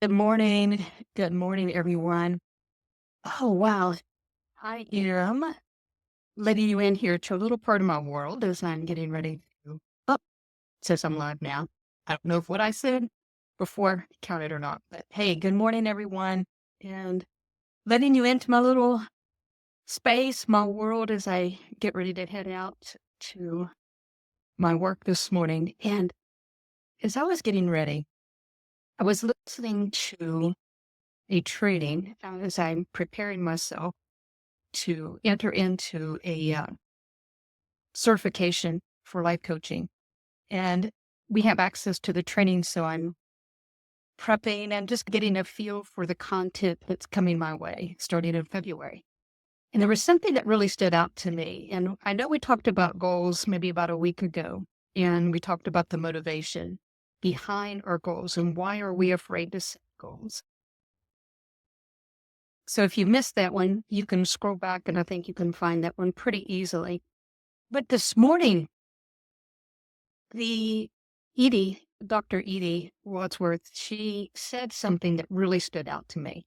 Good morning. Good morning, everyone. Oh, wow. I am letting you in here to a little part of my world as I'm getting ready to. Oh, it says I'm live now. I don't know if what I said before counted or not, but hey, good morning, everyone. And letting you into my little space, my world as I get ready to head out to my work this morning. And as I was getting ready, I was listening to a training as I'm preparing myself to enter into a certification for life coaching. And we have access to the training. So I'm prepping and just getting a feel for the content that's coming my way starting in February. And there was something that really stood out to me. And I know we talked about goals maybe about a week ago, and we talked about the motivation behind our goals and why are we afraid to set goals. So if you missed that one, you can scroll back and I think you can find that one pretty easily. But this morning, the Dr. Edie Wadsworth, she said something that really stood out to me.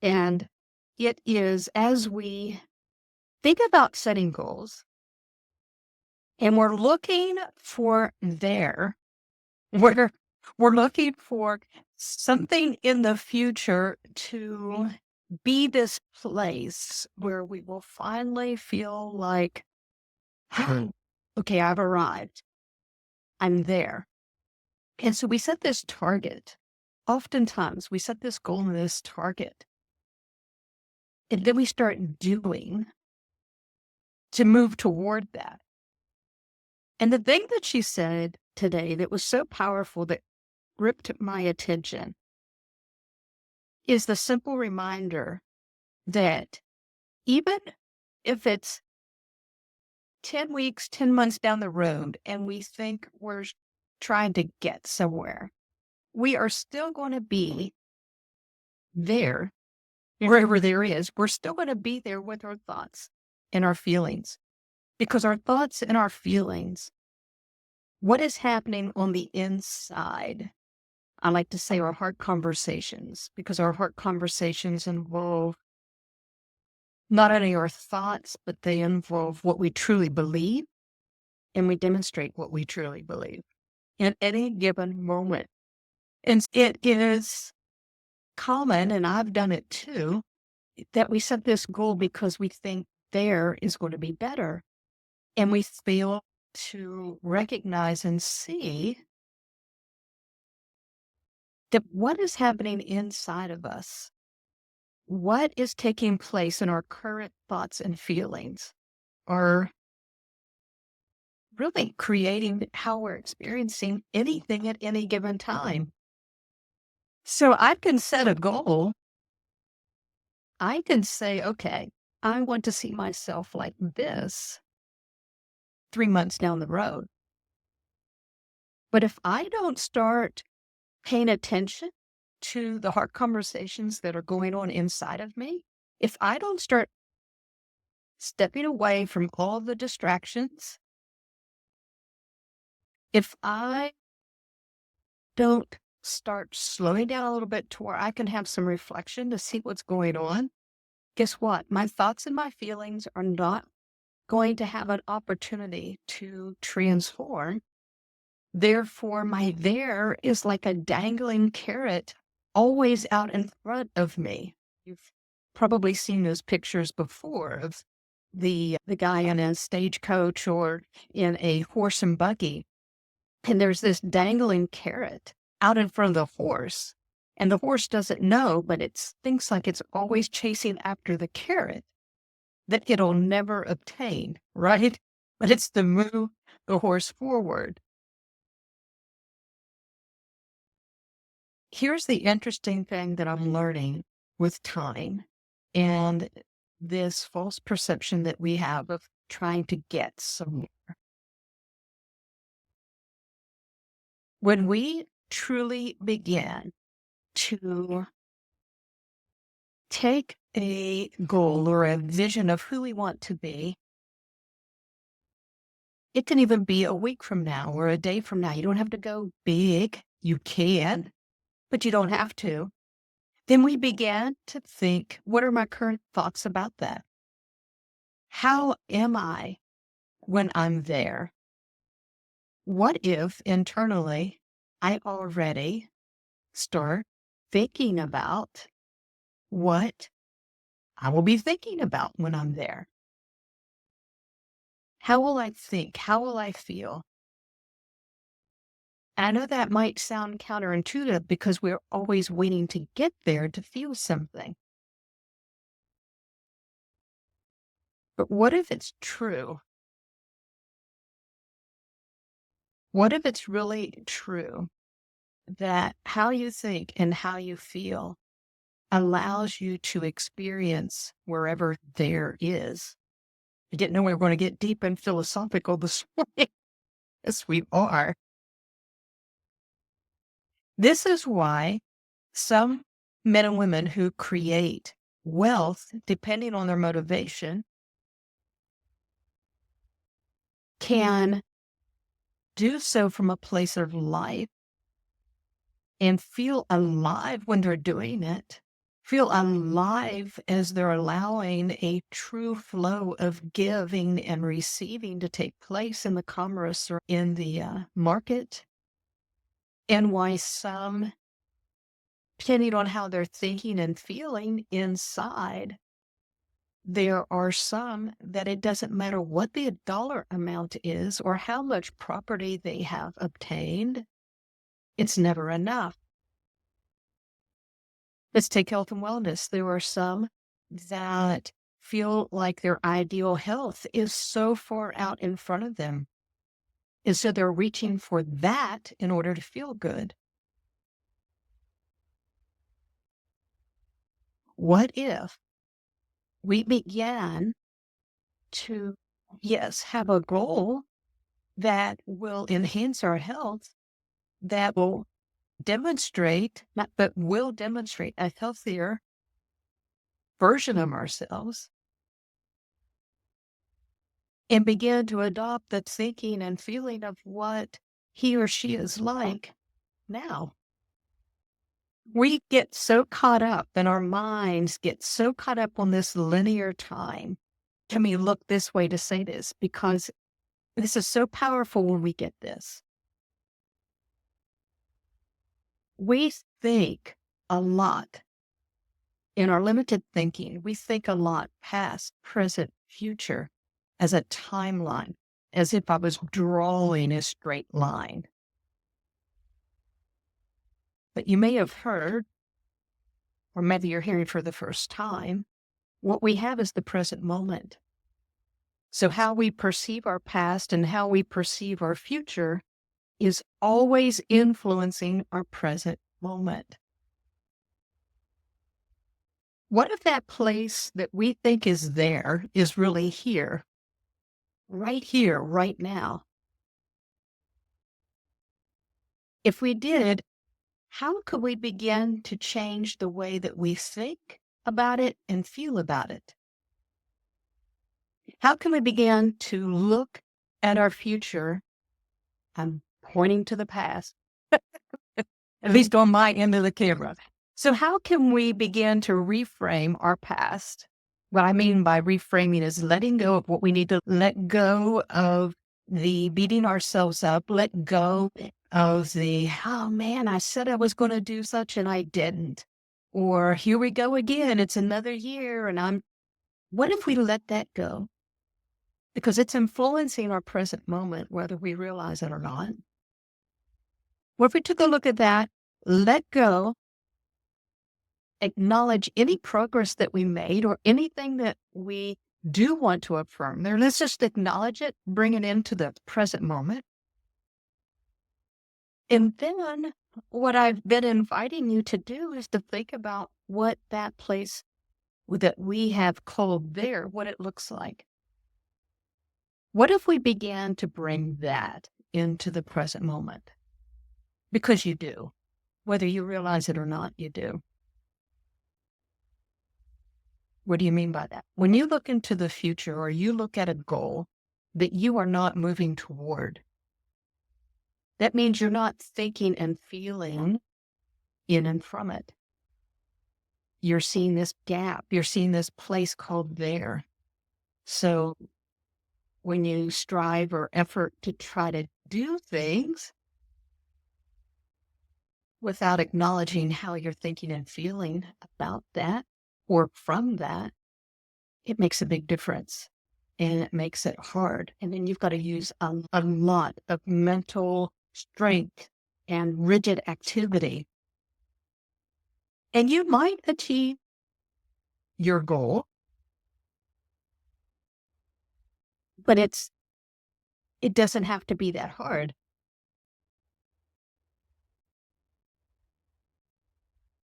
And it is as we think about setting goals and we're looking for we're, we're looking for something in the future to be this place where we will finally feel like, okay, I've arrived. I'm there. And so we set this target. Oftentimes we set this goal and this target, and then we start doing to move toward that. And the thing that she said today that was so powerful that gripped my attention is the simple reminder that even if it's 10 weeks, 10 months down the road, and we think we're trying to get somewhere, we are still going to be there. Wherever there is, we're still going to be there with our thoughts and our feelings because our thoughts and our feelings, what is happening on the inside? I like to say our heart conversations because our heart conversations involve not only our thoughts, but they involve what we truly believe and we demonstrate what we truly believe in any given moment. And it is common, and I've done it too, that we set this goal because we think there is going to be better. And we fail to recognize and see that what is happening inside of us, what is taking place in our current thoughts and feelings are really creating how we're experiencing anything at any given time. So I can set a goal. I can say, okay, I want to see myself like this 3 months down the road. But if I don't start paying attention to the heart conversations that are going on inside of me, if I don't start stepping away from all the distractions, if I don't start slowing down a little bit to where I can have some reflection to see what's going on, guess what? My thoughts and my feelings are not going to have an opportunity to transform. Therefore, my there is like a dangling carrot always out in front of me. You've probably seen those pictures before of the guy in a stagecoach or in a horse and buggy. And there's this dangling carrot out in front of the horse. And the horse doesn't know, but it thinks like it's always chasing after the carrot that it'll never obtain, right? But it's to move the horse forward. Here's the interesting thing that I'm learning with time and this false perception that we have of trying to get somewhere. When we truly begin to take a goal or a vision of who we want to be, it can even be a week from now or a day from now. You don't have to go big. You can, but you don't have to. Then we began to think, what are my current thoughts about that? How am I when I'm there? What if internally I already start thinking about what I will be thinking about when I'm there? How will I think? How will I feel? I know that might sound counterintuitive because we're always waiting to get there to feel something. But what if it's true? What if it's really true that how you think and how you feel allows you to experience wherever there is? I didn't know we were going to get deep and philosophical this morning. Yes, we are. This is why some men and women who create wealth, depending on their motivation, can do so from a place of life and feel alive when they're doing it. Feel alive as they're allowing a true flow of giving and receiving to take place in the commerce or in the market. And why some, depending on how they're thinking and feeling inside, there are some that it doesn't matter what the dollar amount is or how much property they have obtained, it's never enough. Let's take health and wellness. There are some that feel like their ideal health is so far out in front of them. And so they're reaching for that in order to feel good. What if we began to, yes, have a goal that will enhance our health, that will demonstrate, not but will demonstrate a healthier version of ourselves, and begin to adopt the thinking and feeling of what he or she is like now. We get so caught up and our minds get so caught up on this linear time. Can we look this way to say this? Because this is so powerful when we get this. We think a lot in our limited thinking. We think a lot past, present, future as a timeline, as if I was drawing a straight line. But you may have heard, or maybe you're hearing for the first time, what we have is the present moment. So how we perceive our past and how we perceive our future is always influencing our present moment. What if that place that we think is there is really here, right now? If we did, how could we begin to change the way that we think about it and feel about it? How can we begin to look at our future? I'm pointing to the past, at least on my end of the camera. So how can we begin to reframe our past? What I mean by reframing is letting go of what we need to let go of, the beating ourselves up, let go of the, oh man, I said I was going to do such and I didn't. Or here we go again, it's another year and what if we let that go? Because it's influencing our present moment, whether we realize it or not. What if we took a look at that, let go, acknowledge any progress that we made or anything that we do want to affirm there. Let's just acknowledge it, bring it into the present moment. And then what I've been inviting you to do is to think about what that place that we have called there, what it looks like. What if we began to bring that into the present moment? Because you do. Whether you realize it or not, you do. What do you mean by that? When you look into the future or you look at a goal that you are not moving toward, that means you're not thinking and feeling in and from it. you're seeing this gap, you're seeing this place called there. So when you strive or effort to try to do things without acknowledging how you're thinking and feeling about that or from that, it makes a big difference and it makes it hard. And then you've got to use a lot of mental strength and rigid activity. And you might achieve your goal, but it doesn't have to be that hard.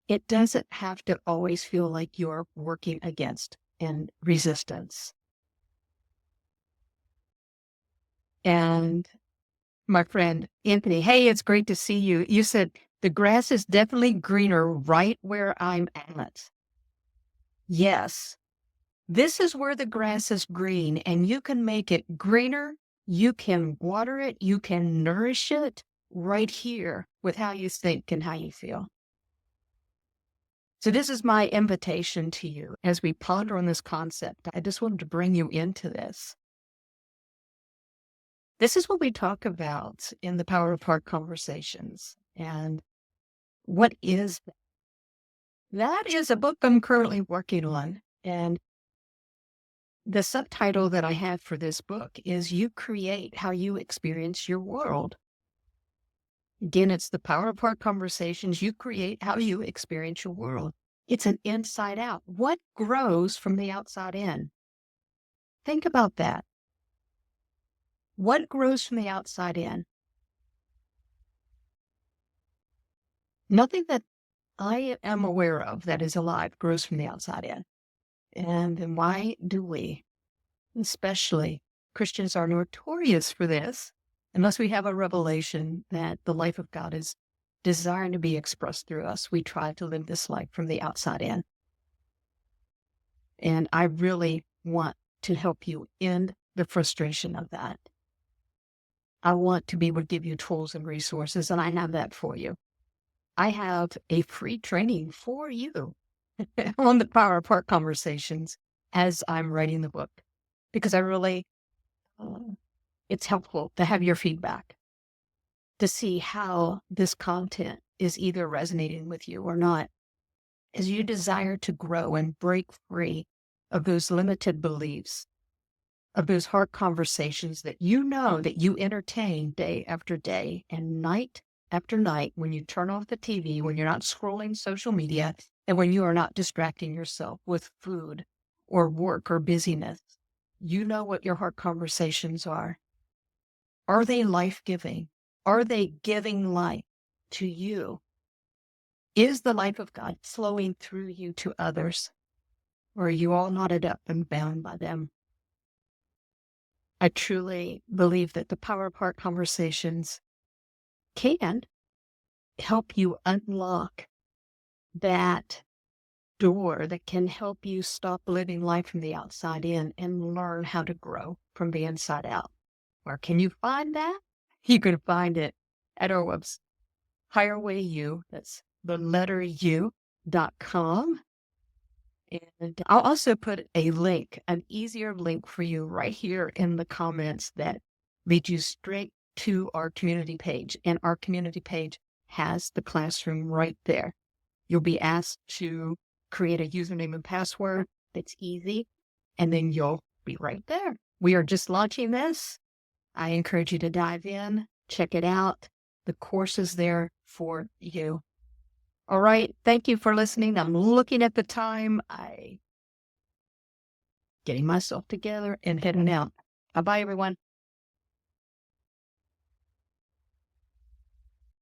It doesn't have to always feel like you're working against and resistance. And my friend Anthony, hey, it's great to see you. You said the grass is definitely greener right where I'm at. Yes, this is where the grass is green, and you can make it greener. You can water it. You can nourish it right here with how you think and how you feel. So this is my invitation to you as we ponder on this concept. I just wanted to bring you into this. This is what we talk about in the Power of Heart Conversations. And what is that? That is a book I'm currently working on. And the subtitle that I have for this book is You Create How You Experience Your World. Again, it's the Power of Heart Conversations. You create how you experience your world. It's an inside out. What grows from the outside in? Think about that. What grows from the outside in? Nothing that I am aware of that is alive grows from the outside in. And then why do we, especially Christians, are notorious for this, unless we have a revelation that the life of God is desiring to be expressed through us. We try to live this life from the outside in. And I really want to help you end the frustration of that. I want to be able to give you tools and resources, and I have that for you. I have a free training for you on the Power of Heart Conversations as I'm writing the book, because I really, it's helpful to have your feedback to see how this content is either resonating with you or not. As you desire to grow and break free of those limited beliefs, of those heart conversations that you know that you entertain day after day and night after night when you turn off the TV, when you're not scrolling social media, and when you are not distracting yourself with food or work or busyness. You know what your heart conversations are. Are they life-giving? Are they giving life to you? Is the life of God flowing through you to others? Or are you all knotted up and bound by them? I truly believe that the Power of Heart Conversations can help you unlock that door that can help you stop living life from the outside in and learn how to grow from the inside out. Where can you find that? You can find it at our website, HigherWayU, that's the letter U.com. And I'll also put a link, an easier link for you right here in the comments that leads you straight to our community page. And our community page has the classroom right there. You'll be asked to create a username and password that's easy, and then you'll be right there. We are just launching this. I encourage you to dive in, check it out. The course is there for you. All right. Thank you for listening. I'm looking at the time. Getting myself together and heading out. Bye-bye, everyone.